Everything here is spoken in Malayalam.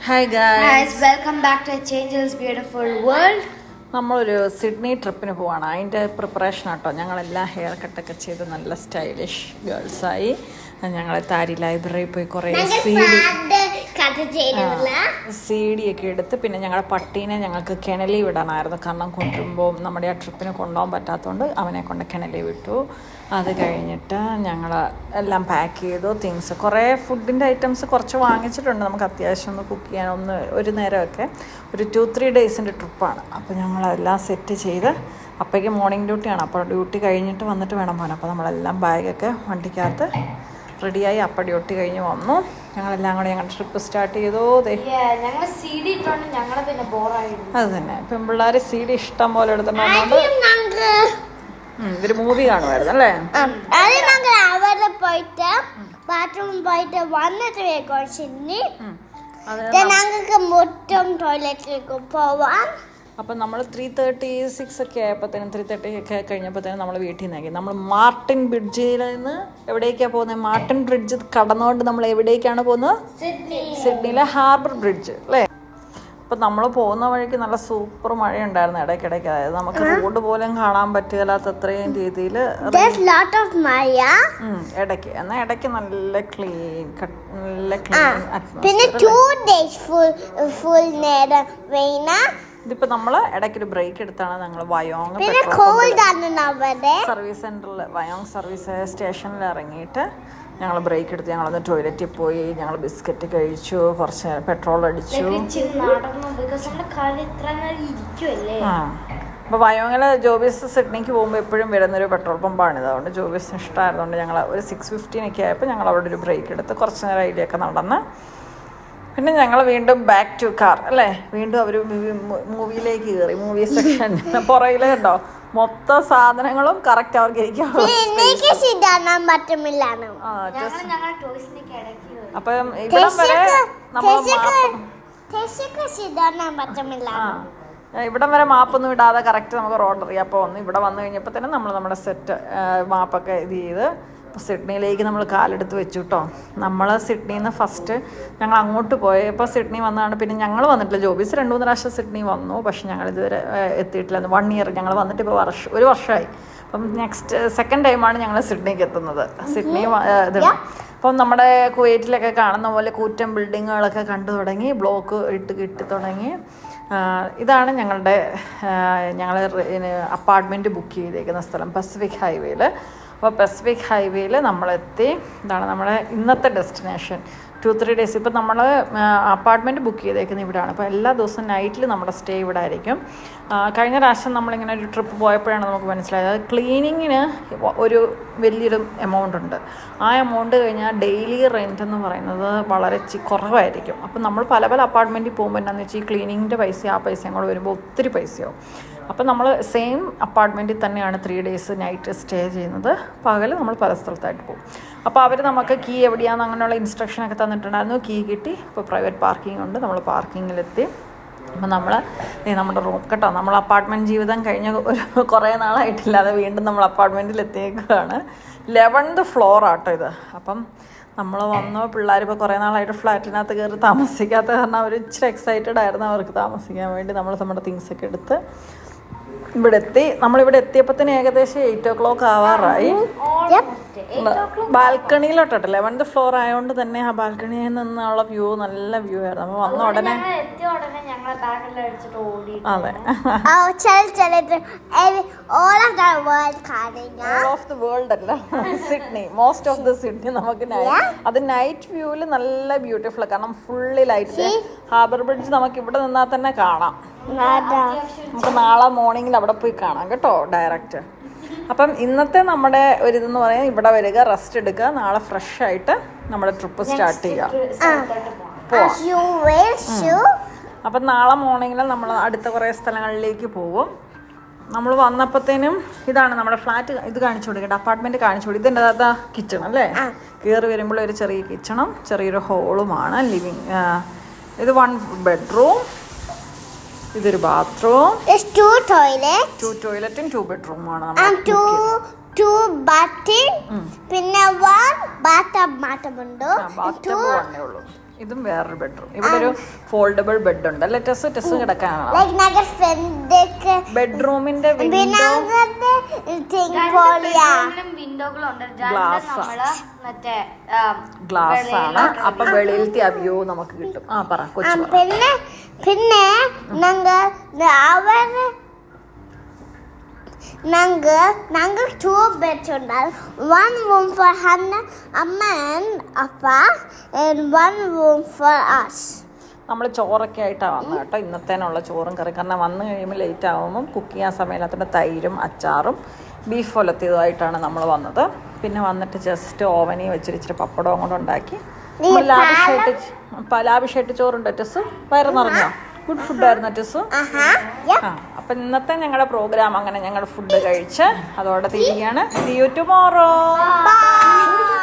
Hi guys, welcome back to Changel's Beautiful World. നമ്മളൊരു സിഡ്നി ട്രിപ്പിന് പോവാണ്. അതിൻ്റെ പ്രിപ്പറേഷൻ ആട്ടോ. ഞങ്ങളെല്ലാം ഹെയർ കട്ടൊക്കെ ചെയ്ത് നല്ല സ്റ്റൈലിഷ് ഗേൾസായി ഞങ്ങൾ താരി ലൈബ്രറിയിൽ പോയി കുറേ സി ഡി ഒക്കെ എടുത്ത് പിന്നെ ഞങ്ങളുടെ പട്ടീനെ ഞങ്ങൾക്ക് കെണലി വിടാനായിരുന്നു. കാരണം കൊണ്ടുവരുമ്പോൾ നമ്മുടെ ആ ട്രിപ്പിന് കൊണ്ടുപോകാൻ പറ്റാത്തതുകൊണ്ട് അവനെ കൊണ്ട് കെണലി വിട്ടു. അത് കഴിഞ്ഞിട്ട് ഞങ്ങൾ എല്ലാം പാക്ക് ചെയ്തു. തിങ്സ് കുറേ ഫുഡിൻ്റെ ഐറ്റംസ് കുറച്ച് വാങ്ങിച്ചിട്ടുണ്ട്. നമുക്ക് അത്യാവശ്യം ഒന്ന് കുക്ക് ചെയ്യാൻ ഒരു നേരമൊക്കെ ഒരു 2-3 ഡേയ്സിൻ്റെ ട്രിപ്പാണ്. അപ്പോൾ ഞങ്ങളെല്ലാം സെറ്റ് ചെയ്ത് അപ്പോഴേക്കും മോർണിംഗ് ഡ്യൂട്ടിയാണ്. അപ്പോൾ ഡ്യൂട്ടി കഴിഞ്ഞിട്ട് വന്നിട്ട് വേണം പോകാൻ. അപ്പോൾ നമ്മളെല്ലാം ബാഗൊക്കെ വണ്ടിക്കകത്ത് റെഡിയായി. അപ്പം ഡ്യൂട്ടി കഴിഞ്ഞ് വന്നു. ഞങ്ങളെല്ലാം കൂടെ ഞങ്ങളുടെ ട്രിപ്പ് സ്റ്റാർട്ട് ചെയ്തു. അത് തന്നെ പെൺപിള്ളേർ സി ഡി ഇഷ്ടം പോലെ എടുത്തിട്ടുണ്ട്. ഇതൊരു മൂവി കാണുമായിരുന്നു അല്ലേ? അവിടെ പോയിട്ട് ബാത്റൂമിൽ പോയിട്ട് വന്നിട്ട് ഞങ്ങൾക്ക് മൊത്തം ടോയ്ലറ്റിലേക്ക് പോവാം. അപ്പം നമ്മൾ 3:36 ഒക്കെ ആയപ്പോഴത്തേനും 3:30 ഒക്കെ കഴിഞ്ഞപ്പോഴത്തേനും നമ്മൾ വീട്ടിൽ നിന്നാക്കി. നമ്മൾ മാർട്ടിൻ ബ്രിഡ്ജിൽ നിന്ന് എവിടേക്കാണ് പോകുന്നത്? മാർട്ടിൻ ബ്രിഡ്ജ് കടന്നുകൊണ്ട് നമ്മൾ എവിടേക്കാണ് പോകുന്നത്? സിഡ്നിയിലെ ഹാർബർ ബ്രിഡ്ജ് അല്ലേ? അപ്പം നമ്മൾ പോകുന്ന വഴിക്ക് നല്ല സൂപ്പർ മഴയുണ്ടായിരുന്നു ഇടയ്ക്കിടയ്ക്ക്. അതായത് നമുക്ക് റോഡ് പോലും കാണാൻ പറ്റില്ലാത്ത അത്രയും രീതിയിൽ ഇടയ്ക്ക്. എന്നാൽ ഇടയ്ക്ക് നല്ല ക്ലീൻ ഇതിപ്പോൾ നമ്മൾ ഇടയ്ക്കൊരു ബ്രേക്ക് എടുത്താണ് ഞങ്ങൾ വയോങ് സർവീസ് സെൻറ്ററിൽ വയോങ് സർവീസ് സ്റ്റേഷനിൽ ഇറങ്ങിയിട്ട് ഞങ്ങൾ ബ്രേക്ക് എടുത്ത് ഞങ്ങളൊന്ന് ടോയ്ലറ്റിൽ പോയി. ഞങ്ങൾ ബിസ്ക്കറ്റ് കഴിച്ചു, കുറച്ച് പെട്രോൾ അടിച്ചു. അപ്പോൾ വയോങ്ങിൽ ജോബീസ് സിഡ്നിക്ക് പോകുമ്പോൾ എപ്പോഴും വരുന്നൊരു പെട്രോൾ പമ്പാണിത്. അതുകൊണ്ട് ജോബീസിന് ഇഷ്ടമായതുകൊണ്ട് ഞങ്ങൾ ഒരു 6:15 ആയപ്പോൾ ഞങ്ങൾ അവിടെ ഒരു ബ്രേക്ക് എടുത്ത് കുറച്ച് നേരം അതിലേക്ക് നടന്ന് പിന്നെ ഞങ്ങൾ വീണ്ടും ബാക്ക് ടു കാർ അല്ലേ. വീണ്ടും അവർ മൂവിയിലേക്ക് കയറി. മൂവി സെക്ഷൻ പുറകിൽ കണ്ടോ മൊത്തം സാധനങ്ങളും കറക്റ്റ് അവർക്ക് ഇരിക്കാനുള്ള. അപ്പം ഇവിടം വരെ ഇവിടം വരെ മാപ്പൊന്നും ഇടാതെ കറക്റ്റ് നമുക്ക് റോഡ് അറിയാം. അപ്പോൾ ഇവിടെ വന്നു കഴിഞ്ഞപ്പോൾ തന്നെ നമ്മൾ നമ്മുടെ സെറ്റ് മാപ്പൊക്കെ ഇത് ചെയ്ത് സിഡ്നിയിലേക്ക് നമ്മൾ കാലെടുത്ത് വെച്ചു കേട്ടോ. നമ്മൾ സിഡ്നിയിൽ നിന്ന് ഫസ്റ്റ് ഞങ്ങൾ അങ്ങോട്ട് പോയപ്പോൾ സിഡ്നി വന്നതാണ്. പിന്നെ ഞങ്ങൾ വന്നിട്ടില്ല. ജോബീസ് 2-3 പ്രാവശ്യം സിഡ്നി വന്നു. പക്ഷെ ഞങ്ങൾ ഇതുവരെ എത്തിയിട്ടില്ല. 1 ഇയർ ഞങ്ങൾ വന്നിട്ട് ഇപ്പോൾ ഒരു വർഷമായി. അപ്പം സെക്കൻഡ് ടൈമാണ് ഞങ്ങൾ സിഡ്നിക്ക് എത്തുന്നത്. സിഡ്നി ഇതുണ്ട്. അപ്പം നമ്മുടെ കുവൈറ്റിലൊക്കെ കാണുന്ന പോലെ കൂറ്റൻ ബിൽഡിങ്ങുകളൊക്കെ കണ്ടു തുടങ്ങി. ബ്ലോക്ക് കിട്ടി തുടങ്ങി. ഇതാണ് ഞങ്ങൾ അപ്പാർട്ട്മെൻറ്റ് ബുക്ക് ചെയ്തേക്കുന്ന സ്ഥലം പസഫിക് ഹൈവേയിൽ. അപ്പോൾ പസഫിക് ഹൈവേയിൽ നമ്മളെത്തി. ഇതാണ് നമ്മുടെ ഇന്നത്തെ ഡെസ്റ്റിനേഷൻ. 2-3 ഡേയ്സ്. ഇപ്പം നമ്മൾ അപ്പാർട്ട്മെൻറ്റ് ബുക്ക് ചെയ്തേക്കുന്നത് ഇവിടെയാണ്. അപ്പോൾ എല്ലാ ദിവസവും നൈറ്റിൽ നമ്മുടെ സ്റ്റേ ഇവിടെ ആയിരിക്കും. കഴിഞ്ഞ പ്രാവശ്യം നമ്മളിങ്ങനെ ഒരു ട്രിപ്പ് പോയപ്പോഴാണ് നമുക്ക് മനസ്സിലായത് അത് ക്ലീനിങ്ങിന് ഒരു വലിയൊരു എമൗണ്ട് ഉണ്ട്. ആ എമൗണ്ട് കഴിഞ്ഞാൽ ഡെയിലി റെൻറ്റ് എന്ന് പറയുന്നത് വളരെ കുറവായിരിക്കും. അപ്പം നമ്മൾ പല അപ്പാർട്ട്മെൻറ്റിൽ പോകുമ്പോൾ എന്താണെന്ന് വെച്ചാൽ ഈ ക്ലീനിങ്ങിൻ്റെ പൈസ ആ പൈസയും കൂടെ വരുമ്പോൾ ഒത്തിരി പൈസയാവും. അപ്പം നമ്മൾ സെയിം അപ്പാർട്ട്മെൻറ്റിൽ തന്നെയാണ് 3 ഡേയ്സ് നൈറ്റ് സ്റ്റേ ചെയ്യുന്നത്. പകൽ നമ്മൾ പല സ്ഥലത്തായിട്ട് പോകും. അപ്പോൾ അവർ നമുക്ക് കീ എവിടെയാണെന്ന് അങ്ങനെയുള്ള ഇൻസ്ട്രക്ഷനൊക്കെ തന്നിട്ടുണ്ടായിരുന്നു. കീ കിട്ടി. ഇപ്പോൾ പ്രൈവറ്റ് പാർക്കിംഗ് ഉണ്ട്. നമ്മൾ പാർക്കിങ്ങിലെത്തി. അപ്പം നമ്മുടെ റൂം കേട്ടോ. നമ്മൾ അപ്പാർട്ട്മെൻറ്റ് ജീവിതം കഴിഞ്ഞ കുറേ നാളായിട്ടില്ല. അത് വീണ്ടും നമ്മൾ അപ്പാർട്ട്മെൻറ്റിൽ എത്തിയേക്കുകയാണ്. 11th ഫ്ലോർ ആട്ടോ ഇത്. അപ്പം നമ്മൾ വന്നു. പിള്ളേരിപ്പോൾ കുറേ നാളായിട്ട് ഫ്ലാറ്റിനകത്ത് കയറി താമസിക്കാത്ത കാരണം അവർ ഇച്ചിരി എക്സൈറ്റഡ് ആയിരുന്നു അവർക്ക് താമസിക്കാൻ വേണ്ടി. നമ്മൾ നമ്മുടെ തിങ്സൊക്കെ എടുത്ത് ഇവിടെ എത്തി. നമ്മളിവിടെ എത്തിയപ്പോൾ തന്നെ ഏകദേശം 8 o'clock ആവാറായി. ബാൽക്കണിയിലോട്ടോ 11th ഫ്ലോർ ആയതുകൊണ്ട് തന്നെ ആ ബാൽക്കണിയിൽ നിന്നുള്ള വ്യൂ നല്ല വ്യൂ ആയിരുന്നു. അപ്പോൾ വന്ന ഉടനെ അതെ ഓൾ ഓഫ് ദി വേൾഡ് അല്ല Sydney, most of the Sydney നമുക്ക് അത് നൈറ്റ് വ്യൂവിൽ നല്ല ബ്യൂട്ടിഫുൾ. കാരണം ഫുള്ളി ലൈറ്റ്. ഹാർബർ ബ്രിഡ്ജ് നമുക്ക് ഇവിടെ നിന്നാൽ തന്നെ കാണാം. നമുക്ക് നാളെ മോർണിംഗിൽ അവിടെ പോയി കാണാം കേട്ടോ ഡയറക്റ്റ്. അപ്പം ഇന്നത്തെ നമ്മുടെ ഒരിതെന്ന് പറയാൻ ഇവിടെ വരിക, റെസ്റ്റ് എടുക്കുക, നാളെ ഫ്രഷ് ആയിട്ട് നമ്മുടെ ട്രിപ്പ് സ്റ്റാർട്ട് ചെയ്യാം. അപ്പം നാളെ മോർണിംഗിൽ നമ്മൾ അടുത്ത കുറേ സ്ഥലങ്ങളിലേക്ക് പോകും. നമ്മൾ വന്നപ്പോഴത്തേനും ഇതാണ് നമ്മുടെ ഫ്ലാറ്റ്. ഇത് കാണിച്ചു കൊടുക്കട്ടെ, അപ്പാർട്ട്മെൻറ്റ് കാണിച്ചു കൊടുക്കും. ഇതിൻ്റെ അകത്ത് കിച്ചൺ അല്ലേ? കയറി വരുമ്പോൾ ഒരു ചെറിയ കിച്ചണും ചെറിയൊരു ഹോളുമാണ്. ലിവിങ് ഇത് 1 bedroom. ഇതൊരു ബാത്റൂം, 2 ടോയ്ലറ്റും 2 ബെഡ്റൂമാണ്. two bathing, പിന്നെ one bathtub ഉണ്ട്. ഇതും വേറൊരു ബെഡ്റൂം. ഇവിടെ ഒരു ഫോൾഡബിൾ ബെഡ് ഉണ്ട് അല്ലേ ടെസ് കിടക്കാനാണോ? like naga friend ബെഡ്റൂമിന്റെ വിൻഡോ ഗ്ലാസ് ആണ്. അപ്പൊ വെളിയിലത്തെ ആ വ്യൂ നമുക്ക് കിട്ടും. ആ പറ കൊച്ചു. പിന്നെ ഞങ്ങൾ 2 beds ഉണ്ടാവും. 1 room for Hannah, Amma and Appa, and 1 room for us. നമ്മൾ ചോറൊക്കെ ആയിട്ടാണ് വന്നത് കേട്ടോ. ഇന്നത്തേനുള്ള ചോറും കറി. കാരണം വന്നു കഴിയുമ്പോൾ ലേറ്റ് ആകുമ്പം കുക്ക് ചെയ്യാൻ സമയത്തിൻ്റെ തൈരും അച്ചാറും ബീഫ് ഒലത്തിയതുമായിട്ടാണ് നമ്മൾ വന്നത്. പിന്നെ വന്നിട്ട് ജസ്റ്റ് ഓവനിൽ വെച്ചിരിച്ചിരി പപ്പടവും കൂടെ ഉണ്ടാക്കി ലാവിഷായിട്ട് ചോറുണ്ട്. ടെസ് വയറ് നിറഞ്ഞോ? ഗുഡ് ഫുഡായിരുന്നു ടെസ്. അപ്പം ഇന്നത്തെ ഞങ്ങളുടെ പ്രോഗ്രാം അങ്ങനെ ഞങ്ങൾ ഫുഡ് കഴിച്ച് അതോടെ തിരികെയാണ്. See you tomorrow.